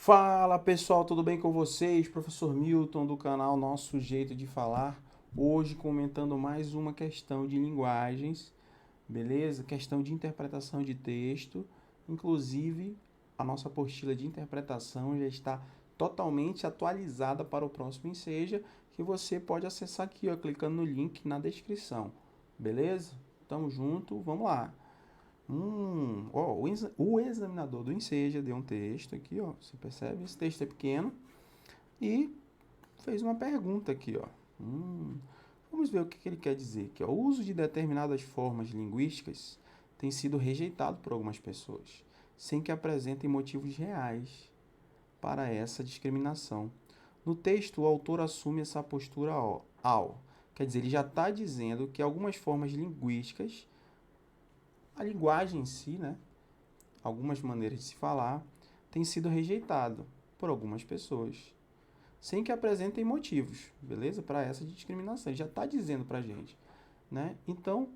Fala pessoal, tudo bem com vocês? Professor Milton do canal Nosso Jeito de Falar. Hoje comentando mais uma questão de linguagens, beleza? Questão de interpretação de texto. Inclusive, a nossa apostila de interpretação já está totalmente atualizada para o próximo Enseja, que você pode acessar aqui, ó, clicando no link na descrição. Beleza? Tamo junto, vamos lá. Ó, o examinador do Enseja deu um texto aqui, ó. Você percebe? Esse texto é pequeno e fez uma pergunta aqui, ó. Vamos ver o que ele quer dizer aqui, ó. O uso de determinadas formas linguísticas tem sido rejeitado por algumas pessoas, sem que apresentem motivos reais para essa discriminação. No texto, o autor assume essa postura ao. Quer dizer, ele já está dizendo que algumas formas linguísticas, a linguagem em si, né? Algumas maneiras de se falar, tem sido rejeitado por algumas pessoas, sem que apresentem motivos, beleza? Para essa discriminação. Ele já está dizendo para a gente, né? Então,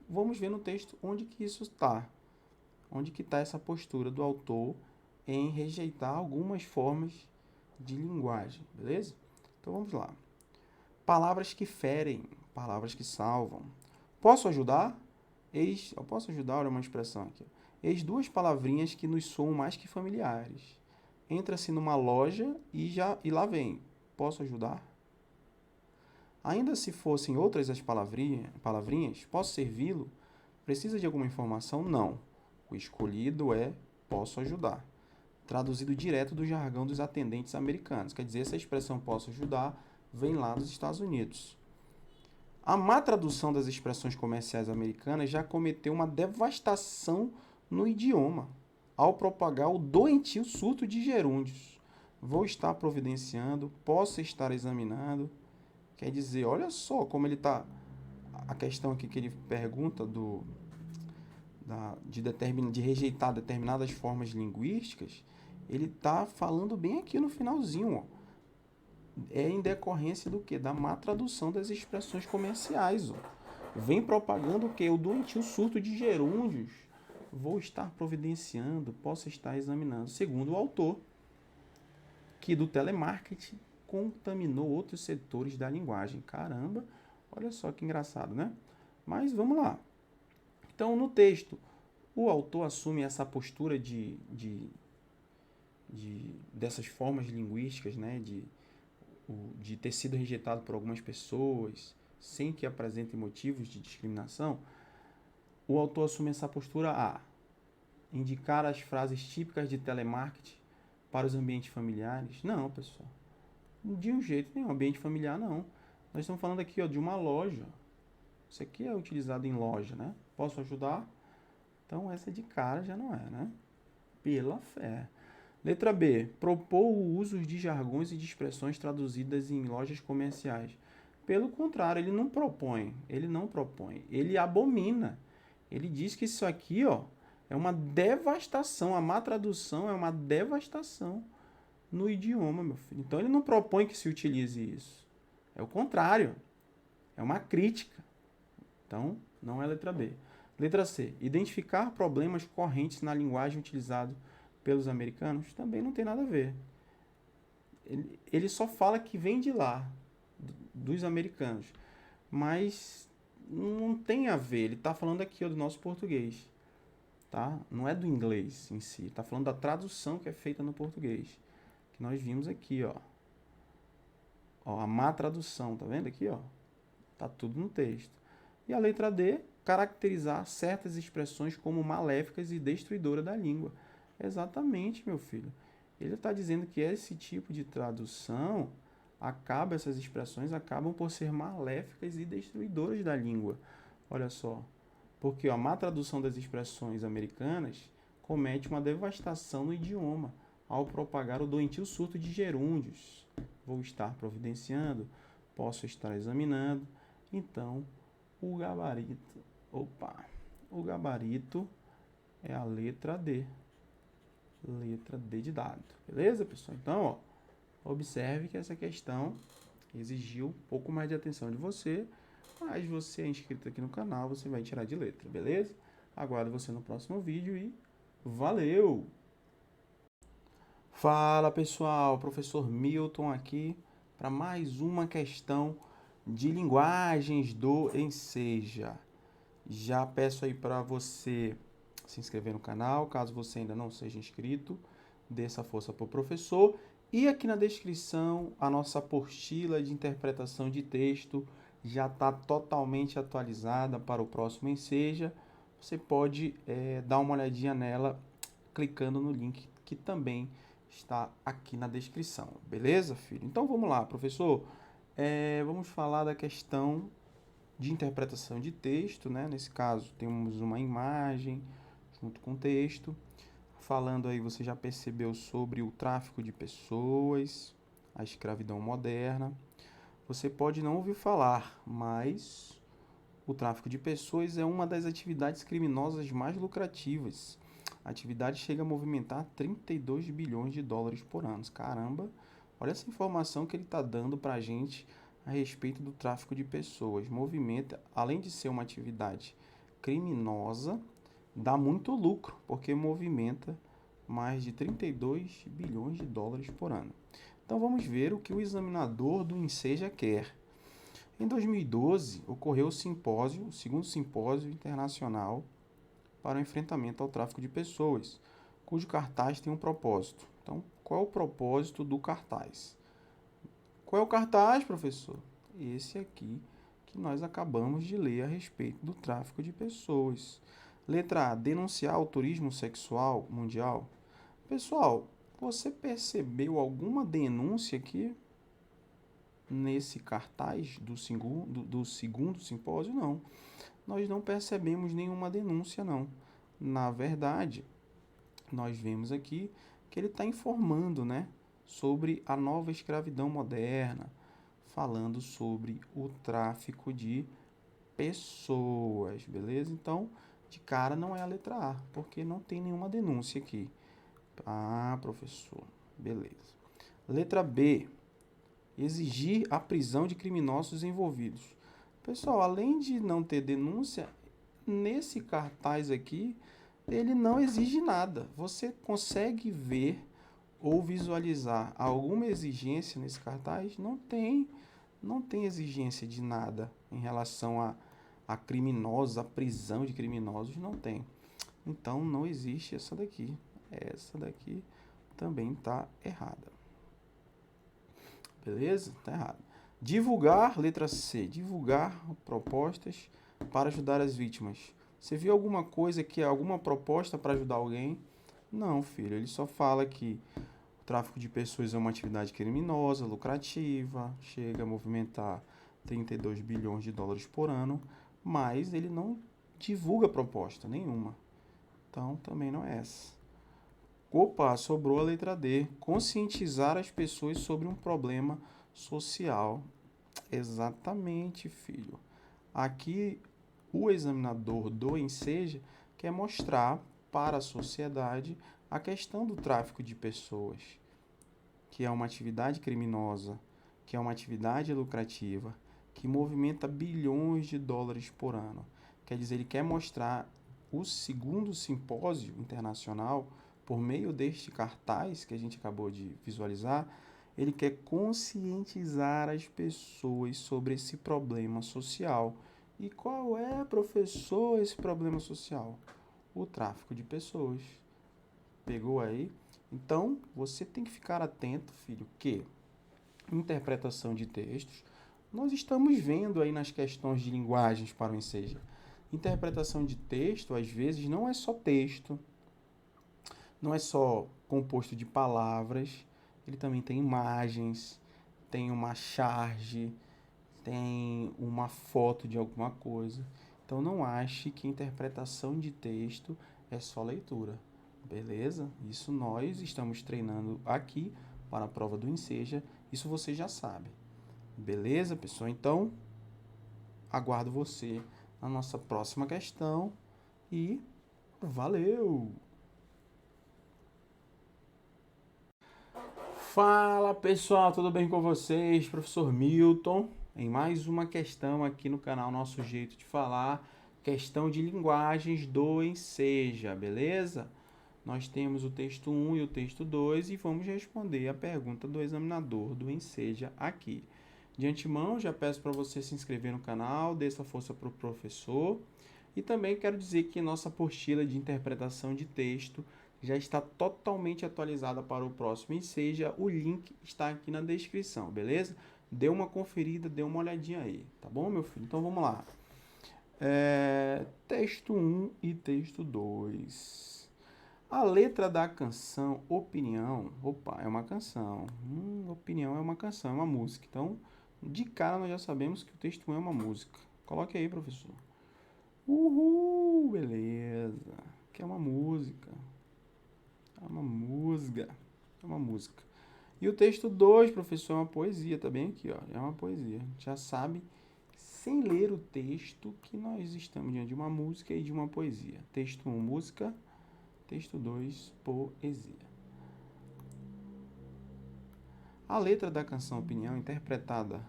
vamos ver no texto onde que isso está. Onde que está essa postura do autor em rejeitar algumas formas de linguagem, beleza? Então, vamos lá. Palavras que ferem, palavras que salvam. Posso ajudar? Eu posso ajudar, olha uma expressão aqui. Eis duas palavrinhas que nos soam mais que familiares. Entra-se numa loja e lá vem. Posso ajudar? Ainda se fossem outras as palavrinhas, posso servi-lo? Precisa de alguma informação? Não. O escolhido é posso ajudar. Traduzido direto do jargão dos atendentes americanos. Quer dizer, essa expressão posso ajudar vem lá dos Estados Unidos. A má tradução das expressões comerciais americanas já cometeu uma devastação no idioma, ao propagar o doentio surto de gerúndios. Vou estar providenciando, posso estar examinando. Quer dizer, olha só como ele está. A questão aqui que ele pergunta de rejeitar determinadas formas linguísticas, ele está falando bem aqui no finalzinho, ó. É em decorrência do que? Da má tradução das expressões comerciais. Ó. Vem propagando o que? O doentio surto de gerúndios. Vou estar providenciando, posso estar examinando. Segundo o autor, que do telemarketing contaminou outros setores da linguagem. Caramba, olha só que engraçado, né? Mas vamos lá. Então, no texto, o autor assume essa postura dessas formas linguísticas, né? De ter sido rejeitado por algumas pessoas, sem que apresentem motivos de discriminação, o autor assume essa postura a indicar as frases típicas de telemarketing para os ambientes familiares. Não, pessoal. De um jeito nenhum. Ambiente familiar, não. Nós estamos falando aqui, ó, de uma loja. Isso aqui é utilizado em loja, né? Posso ajudar? Então, essa de cara já não é, né? Pela fé. Letra B. Propor o uso de jargões e de expressões traduzidas em lojas comerciais. Pelo contrário, ele não propõe. Ele abomina. Ele diz que isso aqui, ó, é uma devastação. A má tradução é uma devastação no idioma, meu filho. Então, ele não propõe que se utilize isso. É o contrário. É uma crítica. Então, não é letra B. Letra C. Identificar problemas correntes na linguagem utilizada pelos americanos também não tem nada a ver. Ele só fala que vem de lá, dos americanos. Mas não tem a ver. Ele está falando aqui ó, do nosso português. Tá? Não é do inglês em si. Está falando da tradução que é feita no português. Que nós vimos aqui, ó. Ó, a má tradução, tá vendo aqui, ó? Tá tudo no texto. E a letra D, caracterizar certas expressões como maléficas e destruidoras da língua. Exatamente, meu filho. Ele está dizendo que esse tipo de tradução essas expressões acabam por ser maléficas e destruidoras da língua. Olha só. Porque ó, a má tradução das expressões americanas comete uma devastação no idioma ao propagar o doentio surto de gerúndios. Vou estar providenciando, posso estar examinando. Então, o gabarito é a letra D. Letra D de dado. Beleza, pessoal? Então, ó, observe que essa questão exigiu um pouco mais de atenção de você, mas você é inscrito aqui no canal, você vai tirar de letra, beleza? Aguardo você no próximo vídeo e valeu! Fala pessoal, professor Milton aqui para mais uma questão de linguagens do Enseja. Já peço aí para você se inscrever no canal, caso você ainda não seja inscrito, dê essa força para o professor. E aqui na descrição a nossa apostila de interpretação de texto já está totalmente atualizada para o próximo Enseja. Você pode dar uma olhadinha nela clicando no link que também está aqui na descrição, beleza, filho? Então vamos lá, professor. Vamos falar da questão de interpretação de texto, né? Nesse caso, temos uma imagem junto com o texto. Falando aí, você já percebeu sobre o tráfico de pessoas, a escravidão moderna. Você pode não ouvir falar, mas o tráfico de pessoas é uma das atividades criminosas mais lucrativas. A atividade chega a movimentar 32 bilhões de dólares por ano. Caramba, olha essa informação que ele está dando para a gente a respeito do tráfico de pessoas. Movimenta, além de ser uma atividade criminosa, dá muito lucro, porque movimenta mais de 32 bilhões de dólares por ano. Então vamos ver o que o examinador do Enseja quer. Em 2012, ocorreu o segundo simpósio internacional para o enfrentamento ao tráfico de pessoas, cujo cartaz tem um propósito. Então, qual é o propósito do cartaz? Qual é o cartaz, professor? Esse aqui que nós acabamos de ler a respeito do tráfico de pessoas. Letra A, denunciar o turismo sexual mundial. Pessoal, você percebeu alguma denúncia aqui nesse cartaz do segundo simpósio? Não. Nós não percebemos nenhuma denúncia, não. Na verdade, nós vemos aqui que ele está informando, né, sobre a nova escravidão moderna, falando sobre o tráfico de pessoas, beleza? Então, de cara não é a letra A, porque não tem nenhuma denúncia aqui. Ah, professor, beleza. Letra B, exigir a prisão de criminosos envolvidos. Pessoal, além de não ter denúncia, nesse cartaz aqui, ele não exige nada. Você consegue ver ou visualizar alguma exigência nesse cartaz? Não tem exigência de nada em relação a criminosos, a prisão de criminosos, não tem. Então, não existe essa daqui. Essa daqui também está errada. Beleza? Está errado. Divulgar, letra C, divulgar propostas para ajudar as vítimas. Você viu alguma coisa que é alguma proposta para ajudar alguém? Não, filho, ele só fala que o tráfico de pessoas é uma atividade criminosa, lucrativa, chega a movimentar 32 bilhões de dólares por ano, mas ele não divulga proposta nenhuma. Então, também não é essa. Opa, sobrou a letra D, conscientizar as pessoas sobre um problema social. Exatamente, filho. Aqui, o examinador do Enseja quer mostrar para a sociedade a questão do tráfico de pessoas, que é uma atividade criminosa, que é uma atividade lucrativa, que movimenta bilhões de dólares por ano. Quer dizer, ele quer mostrar o segundo simpósio internacional, por meio deste cartaz que a gente acabou de visualizar, ele quer conscientizar as pessoas sobre esse problema social. E qual é, professor, esse problema social? O tráfico de pessoas. Pegou aí? Então, você tem que ficar atento, filho, que interpretação de textos, nós estamos vendo aí nas questões de linguagens para o Enseja. Interpretação de texto, às vezes, não é só texto, não é só composto de palavras, ele também tem imagens, tem uma charge, tem uma foto de alguma coisa. Então não ache que interpretação de texto é só leitura, beleza? Isso nós estamos treinando aqui para a prova do Enseja, isso você já sabe. Beleza, pessoal? Então, aguardo você na nossa próxima questão e valeu! Fala pessoal, tudo bem com vocês? Professor Milton, em mais uma questão aqui no canal Nosso Jeito de Falar, questão de linguagens do Enseja, beleza? Nós temos o texto 1 e o texto 2 e vamos responder a pergunta do examinador do Enseja aqui. De antemão, já peço para você se inscrever no canal, dê essa força para o professor. E também quero dizer que nossa apostila de interpretação de texto já está totalmente atualizada para o próximo Enseja. O link está aqui na descrição, beleza? Dê uma conferida, dê uma olhadinha aí, tá bom, meu filho? Então vamos lá. Texto 1 e texto 2. A letra da canção Opinião, opa, é uma canção. Opinião é uma canção, é uma música. Então, de cara nós já sabemos que o texto 1 é uma música. Coloque aí, professor. Uhul, beleza. Que é uma música. É uma música. É uma música. E o texto 2, professor, é uma poesia, tá bem aqui, ó. É uma poesia. Já sabe, sem ler o texto, que nós estamos diante de uma música e de uma poesia. Texto 1, música. Texto 2, poesia. A letra da canção Opinião, interpretada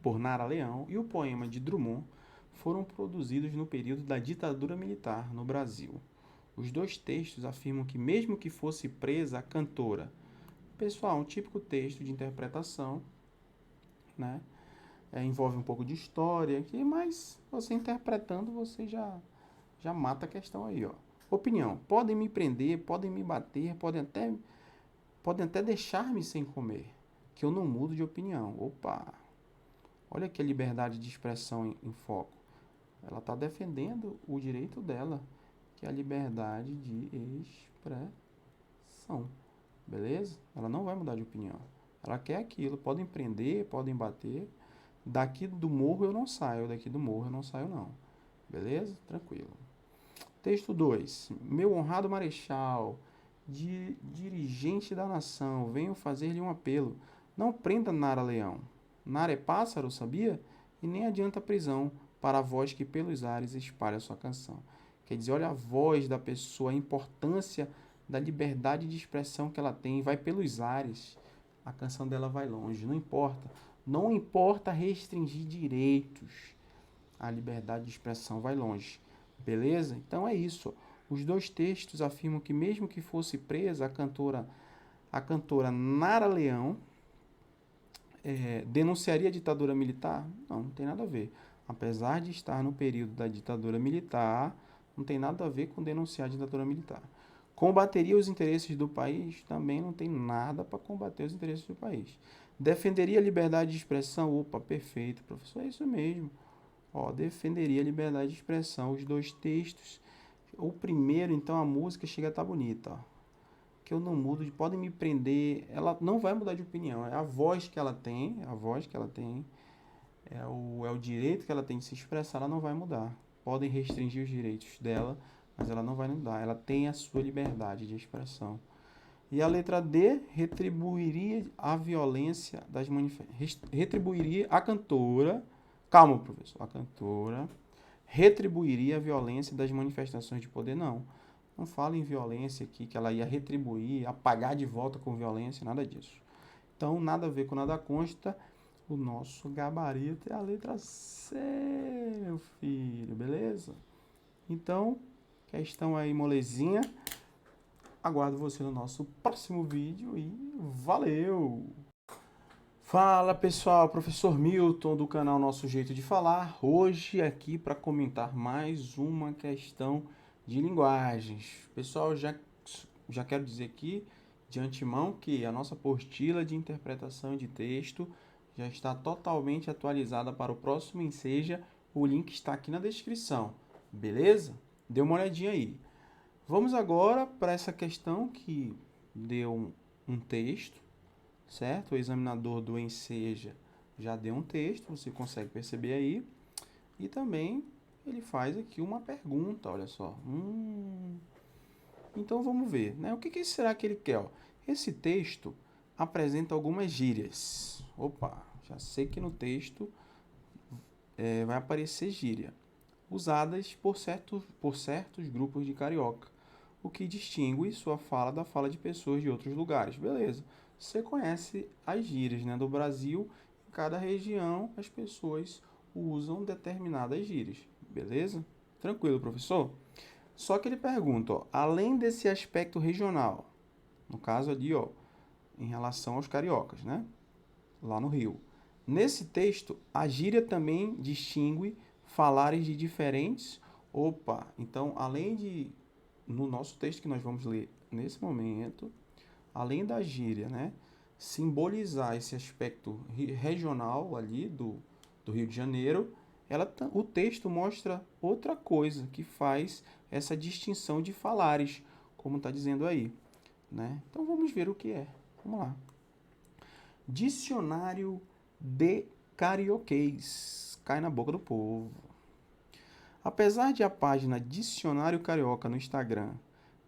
por Nara Leão, e o poema de Drummond foram produzidos no período da ditadura militar no Brasil. Os dois textos afirmam que, mesmo que fosse presa a cantora, pessoal, um típico texto de interpretação, né? Envolve um pouco de história aqui, mas você interpretando, você já mata a questão aí, ó. Opinião. Podem me prender, podem me bater, podem até deixar-me sem comer, que eu não mudo de opinião. Opa! Olha aqui a liberdade de expressão em foco. Ela está defendendo o direito dela, que é a liberdade de expressão. Beleza? Ela não vai mudar de opinião. Ela quer aquilo. Podem prender, podem bater. Daqui do morro eu não saio, daqui do morro eu não saio não. Beleza? Tranquilo. Texto 2. Meu honrado marechal, dirigente da nação, venho fazer-lhe um apelo. Não prenda Nara Leão. Nara é pássaro, sabia? E nem adianta prisão para a voz que pelos ares espalha sua canção. Quer dizer, olha a voz da pessoa, a importância da liberdade de expressão que ela tem. Vai pelos ares. A canção dela vai longe. Não importa. Não importa restringir direitos. A liberdade de expressão vai longe. Beleza? Então é isso. Os dois textos afirmam que, mesmo que fosse presa, a cantora Nara Leão denunciaria a ditadura militar? Não, não tem nada a ver. Apesar de estar no período da ditadura militar, não tem nada a ver com denunciar a ditadura militar. Combateria os interesses do país? Também não tem nada para combater os interesses do país. Defenderia a liberdade de expressão? Opa, perfeito, professor, é isso mesmo. Ó, defenderia a liberdade de expressão. Os dois textos. O primeiro, então, a música chega a estar bonita, ó. Que eu não mudo, podem me prender. Ela não vai mudar de opinião. É a voz que ela tem, é o direito que ela tem de se expressar, ela não vai mudar. Podem restringir os direitos dela, mas ela não vai mudar. Ela tem a sua liberdade de expressão. E a letra D, retribuiria a violência das retribuiria a cantora. Calma, professor. A cantora retribuiria a violência das manifestações de poder? Não. Não fala em violência aqui, que ela ia retribuir, apagar de volta com violência, nada disso. Então, nada a ver com nada consta. O nosso gabarito é a letra C, meu filho, beleza? Então, questão aí molezinha. Aguardo você no nosso próximo vídeo e valeu! Fala pessoal, professor Milton do canal Nosso Jeito de Falar, hoje aqui para comentar mais uma questão de linguagens. Pessoal, já quero dizer aqui de antemão que a nossa apostila de interpretação de texto já está totalmente atualizada para o próximo Enseja, o link está aqui na descrição, beleza? Dê uma olhadinha aí. Vamos agora para essa questão que deu um texto, certo? O examinador do Enseja já deu um texto, você consegue perceber aí. E também ele faz aqui uma pergunta, olha só. Então vamos ver, né? O que será que ele quer? Ó? Esse texto apresenta algumas gírias. Opa, já sei que no texto vai aparecer gíria, usadas por certos grupos de carioca, o que distingue sua fala da fala de pessoas de outros lugares. Beleza. Você conhece as gírias, né, do Brasil. Em cada região, as pessoas usam determinadas gírias. Beleza? Tranquilo, professor? Só que ele pergunta, ó, além desse aspecto regional, no caso ali, ó, em relação aos cariocas, né? Lá no Rio. Nesse texto, a gíria também distingue falares de diferentes. Opa, então, além de, no nosso texto que nós vamos ler nesse momento, além da gíria, né, simbolizar esse aspecto regional ali do Rio de Janeiro, o texto mostra outra coisa que faz essa distinção de falares, como está dizendo aí, né? Então vamos ver o que é. Vamos lá. Dicionário de carioquês. Cai na boca do povo. Apesar de a página Dicionário Carioca no Instagram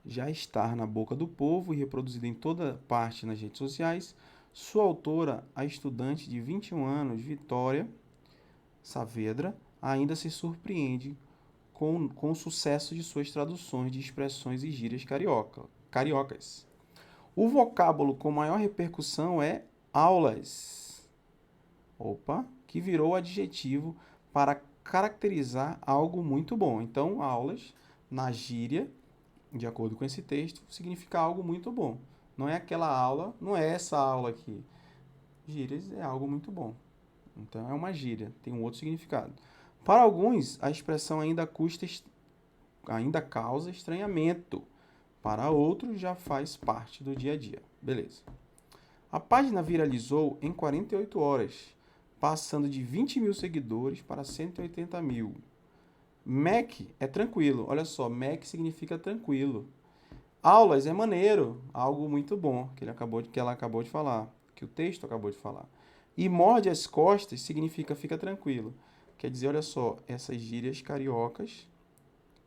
já estar na boca do povo e reproduzida em toda parte nas redes sociais, sua autora, a estudante de 21 anos, Vitória Saavedra, ainda se surpreende com o sucesso de suas traduções de expressões e gírias cariocas. O vocábulo com maior repercussão é aulas. Opa, que virou adjetivo para caracterizar algo muito bom. Então, aulas, na gíria, de acordo com esse texto, significa algo muito bom. Não é aquela aula, não é essa aula aqui. Gírias é algo muito bom. Então, é uma gíria, tem um outro significado. Para alguns, a expressão ainda causa estranhamento. Para outros, já faz parte do dia a dia. Beleza. A página viralizou em 48 horas, passando de 20 mil seguidores para 180 mil. Mac é tranquilo. Olha só, Mac significa tranquilo. Aulas é maneiro, algo muito bom, que ela acabou de falar, que o texto acabou de falar. E morde as costas significa fica tranquilo. Quer dizer, olha só, essas gírias cariocas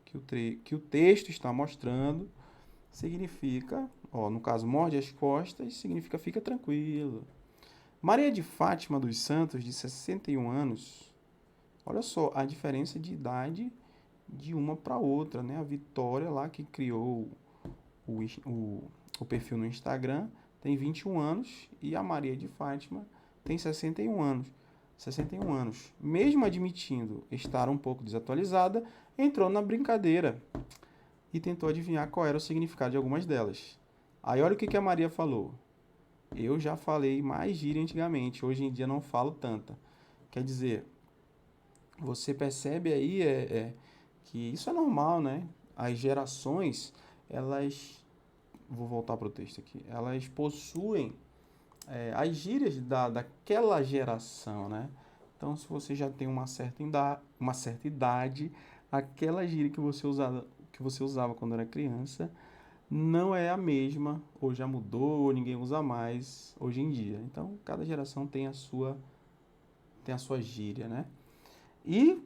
que o texto está mostrando significa, ó, no caso, morde as costas, significa fica tranquilo. Maria de Fátima dos Santos, de 61 anos, olha só a diferença de idade de uma para outra, né? A Vitória lá que criou o perfil no Instagram tem 21 anos e a Maria de Fátima tem 61 anos. 61 anos. Mesmo admitindo estar um pouco desatualizada, entrou na brincadeira e tentou adivinhar qual era o significado de algumas delas. Aí olha o que a Maria falou. Eu já falei mais gíria antigamente, hoje em dia não falo tanta. Quer dizer, você percebe aí que isso é normal, né? As gerações, elas... Vou voltar para o texto aqui. Elas possuem as gírias daquela geração, né? Então, se você já tem uma certa idade, aquela gíria que você usava quando era criança não é a mesma, ou já mudou, ou ninguém usa mais hoje em dia. Então, cada geração tem a sua gíria, né? E,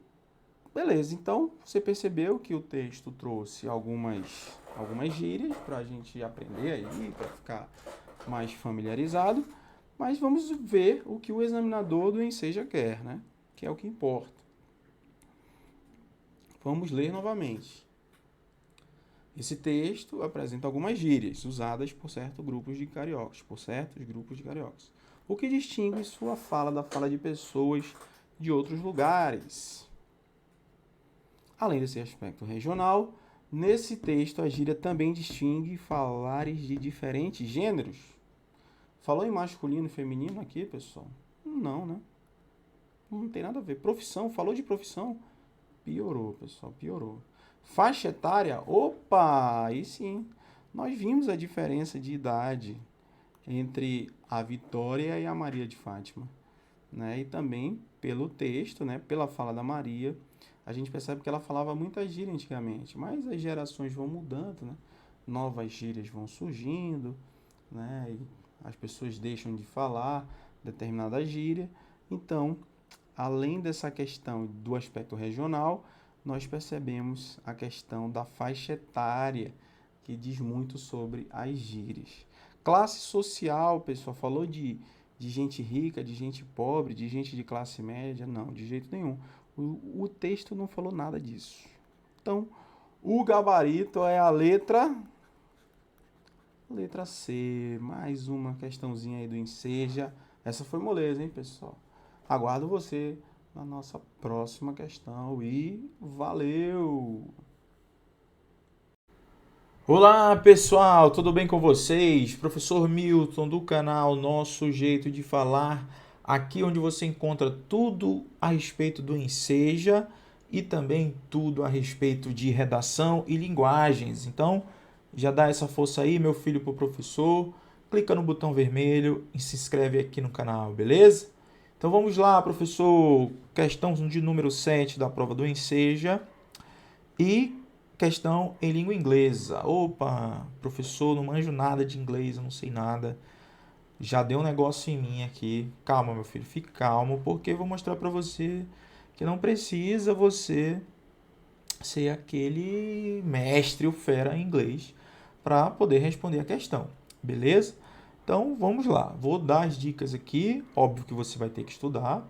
beleza, então você percebeu que o texto trouxe algumas gírias para a gente aprender aí, para ficar mais familiarizado, mas vamos ver o que o examinador do Enseja quer, né? Que é o que importa. Vamos ler novamente. Esse texto apresenta algumas gírias usadas por certos grupos de cariocas, o que distingue sua fala da fala de pessoas de outros lugares. Além desse aspecto regional, nesse texto a gíria também distingue falares de diferentes gêneros. Falou em masculino e feminino aqui, pessoal? Não, né? Não tem nada a ver. Profissão, falou de profissão? Piorou, pessoal, piorou. Faixa etária? Opa, aí sim. Nós vimos a diferença de idade entre a Vitória e a Maria de Fátima, né? E também pelo texto, né? Pela fala da Maria, a gente percebe que ela falava muita gíria antigamente, mas as gerações vão mudando, né? Novas gírias vão surgindo, né? E as pessoas deixam de falar determinada gíria. Então, além dessa questão do aspecto regional, nós percebemos a questão da faixa etária, que diz muito sobre as gírias. Classe social, pessoal, falou de gente rica, de gente pobre, de gente de classe média? Não, de jeito nenhum. O texto não falou nada disso. Então, o gabarito é a letra C. Mais uma questãozinha aí do Enseja. Essa foi moleza, hein, pessoal? Aguardo você na nossa próxima questão e valeu! Olá pessoal, tudo bem com vocês? Professor Milton do canal Nosso Jeito de Falar, aqui onde você encontra tudo a respeito do Enseja e também tudo a respeito de redação e linguagens. Então, já dá essa força aí, meu filho, pro professor, clica no botão vermelho e se inscreve aqui no canal, beleza? Então vamos lá, professor, questão de número 7 da prova do Enseja. E questão em língua inglesa. Opa, professor, não manjo nada de inglês, eu não sei nada. Já deu um negócio em mim aqui. Calma, meu filho, fique calmo, porque eu vou mostrar para você que não precisa você ser aquele mestre ou fera em inglês para poder responder a questão, beleza? Então vamos lá, vou dar as dicas aqui. Óbvio que você vai ter que estudar,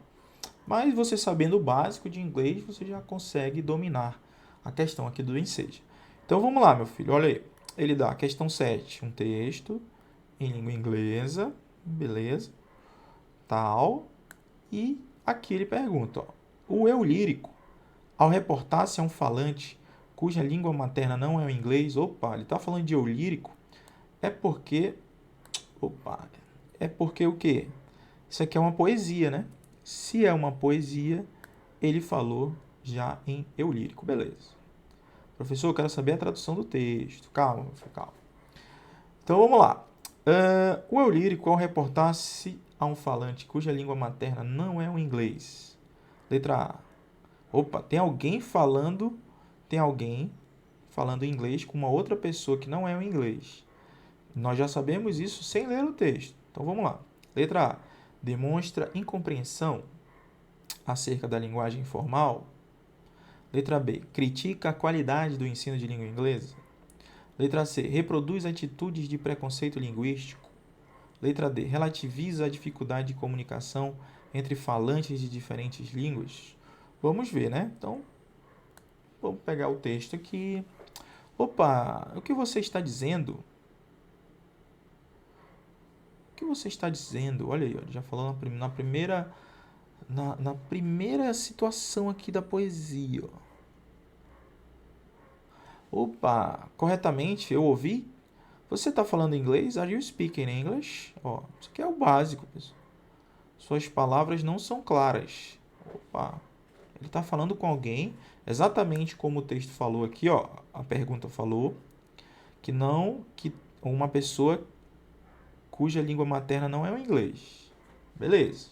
mas você sabendo o básico de inglês, você já consegue dominar a questão aqui do Enseja. Então vamos lá, meu filho, olha aí. Ele dá a questão 7, um texto em língua inglesa, beleza, tal. E aqui ele pergunta, ó, o eu lírico, ao reportar-se a um falante cuja língua materna não é o inglês, opa, ele está falando de eu lírico, é porque, opa, é porque o quê? Isso aqui é uma poesia, né? Se é uma poesia, ele falou já em eu lírico, beleza. Professor, eu quero saber a tradução do texto. Calma, meu filho, calma. Então vamos lá. O eu lírico, ao reportar-se a um falante cuja língua materna não é o inglês. Letra A. Opa, tem alguém falando inglês com uma outra pessoa que não é o inglês. Nós já sabemos isso sem ler o texto. Então vamos lá. Letra A. Demonstra incompreensão acerca da linguagem informal. Letra B. Critica a qualidade do ensino de língua inglesa. Letra C. Reproduz atitudes de preconceito linguístico. Letra D. Relativiza a dificuldade de comunicação entre falantes de diferentes línguas. Vamos ver, né? Então, vamos pegar o texto aqui. Opa, o que você está dizendo? O que você está dizendo? Olha aí, já falou na primeira situação aqui da poesia. Opa, corretamente, eu ouvi. Você está falando inglês? Are you speaking English? Ó, isso aqui é o básico, pessoal. Suas palavras não são claras. Opa, ele está falando com alguém, exatamente como o texto falou aqui, ó. A pergunta falou que uma pessoa cuja língua materna não é o inglês. Beleza.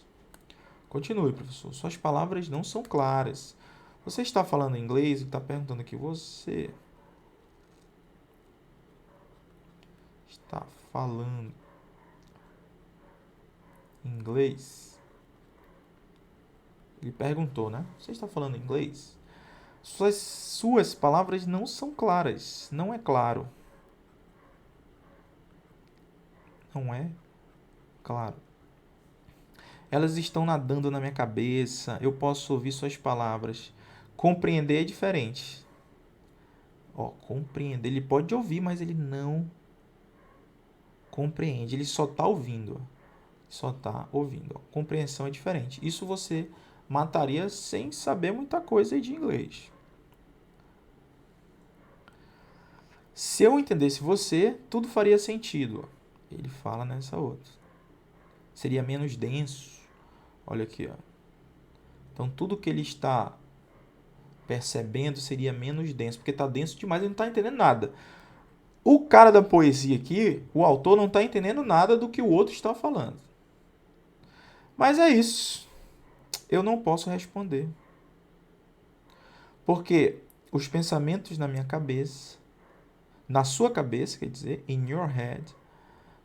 Continue, professor. Suas palavras não são claras. Você está falando inglês e está perguntando aqui, você está falando inglês? Ele perguntou, né? Você está falando inglês? Suas palavras não são claras. Não é claro. Não é claro. Elas estão nadando na minha cabeça. Eu posso ouvir suas palavras. Compreender é diferente. Ó, compreender. Ele pode ouvir, mas ele não compreende. Ele só está ouvindo. Só está ouvindo. Ó, compreensão é diferente. Isso você mataria sem saber muita coisa de inglês. Se eu entendesse você, tudo faria sentido. Ele fala nessa outra. Seria menos denso. Olha aqui, ó. Então, tudo que ele está percebendo seria menos denso, porque está denso demais, ele não está entendendo nada. O cara da poesia aqui, o autor, não está entendendo nada do que o outro está falando. Mas é isso. Eu não posso responder. Porque os pensamentos na minha cabeça, na sua cabeça, quer dizer, in your head,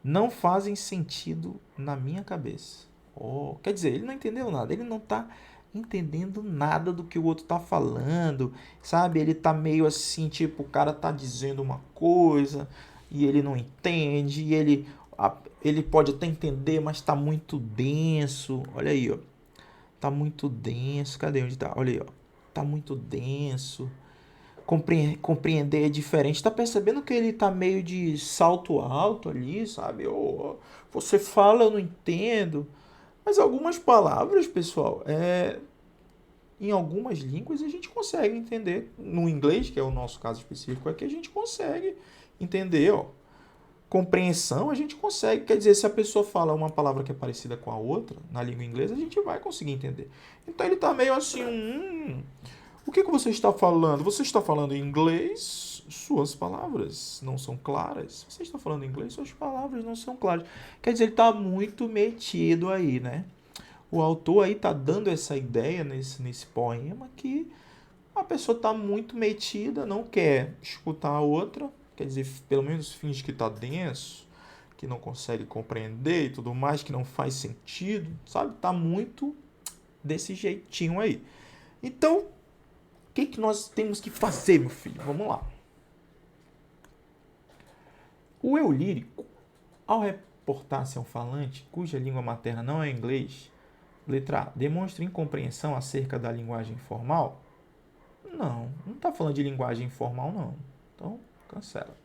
não fazem sentido na minha cabeça. Oh, quer dizer, ele não entendeu nada, ele não está entendendo nada do que o outro está falando, sabe? Ele tá meio assim, tipo, o cara tá dizendo uma coisa e ele não entende, e ele pode até entender, mas tá muito denso. Olha aí, ó. Tá muito denso. Cadê onde tá? Olha aí, ó. Tá muito denso. Compreender é diferente. Tá percebendo que ele tá meio de salto alto ali, sabe? Oh, você fala, eu não entendo. Mas algumas palavras, pessoal, em algumas línguas a gente consegue entender. No inglês, que é o nosso caso específico, é que a gente consegue entendeu? Compreensão a gente consegue, quer dizer, se a pessoa fala uma palavra que é parecida com a outra, na língua inglesa, a gente vai conseguir entender. Então ele está meio assim, o que você está falando? Você está falando em inglês? Suas palavras não são claras. Você está falando em inglês? Suas palavras não são claras. Quer dizer, ele está muito metido aí, né? O autor aí está dando essa ideia nesse poema que a pessoa está muito metida, não quer escutar a outra, quer dizer, pelo menos finge que está denso, que não consegue compreender e tudo mais, que não faz sentido, sabe? Tá muito desse jeitinho aí. Então, o que nós temos que fazer, meu filho? Vamos lá. O eu lírico, ao reportar-se a um falante cuja língua materna não é inglês, letra A, demonstra incompreensão acerca da linguagem formal? Não está falando de linguagem informal, não. Então, cancela.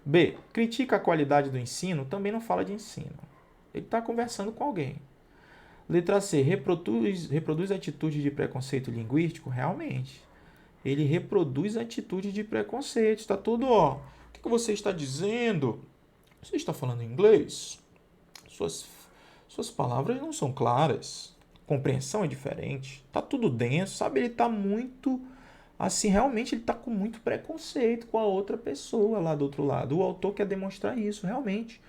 B. Critica a qualidade do ensino, também não fala de ensino. Ele está conversando com alguém. Letra C. Reproduz atitude de preconceito linguístico? Realmente. Ele reproduz atitude de preconceito. Está tudo, ó. O que você está dizendo? Você está falando inglês? Suas palavras não são claras. Compreensão é diferente. Está tudo denso, sabe? Ele está muito... Assim, realmente ele está com muito preconceito com a outra pessoa lá do outro lado. O autor quer demonstrar isso, realmente.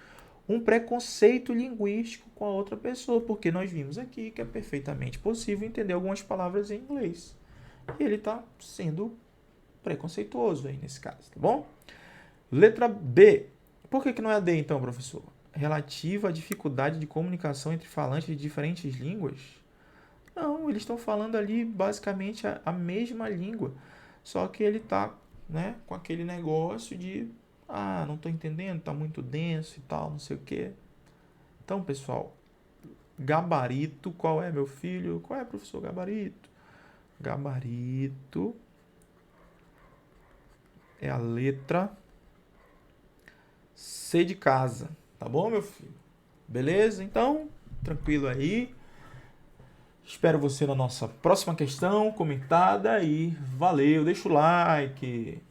Um preconceito linguístico com a outra pessoa, porque nós vimos aqui que é perfeitamente possível entender algumas palavras em inglês. E ele está sendo preconceituoso aí nesse caso, tá bom? Letra B. Por que não é a D então, professor? Relativa à dificuldade de comunicação entre falantes de diferentes línguas? Não, eles estão falando ali basicamente a mesma língua, só que ele está, né, com aquele negócio de não estou entendendo, está muito denso e tal, não sei o quê. Então, pessoal, gabarito, qual é, meu filho? Qual é, professor, gabarito? Gabarito é a letra C de casa, tá bom, meu filho? Beleza? Então, tranquilo aí. Espero você na nossa próxima questão comentada e valeu, deixa o like.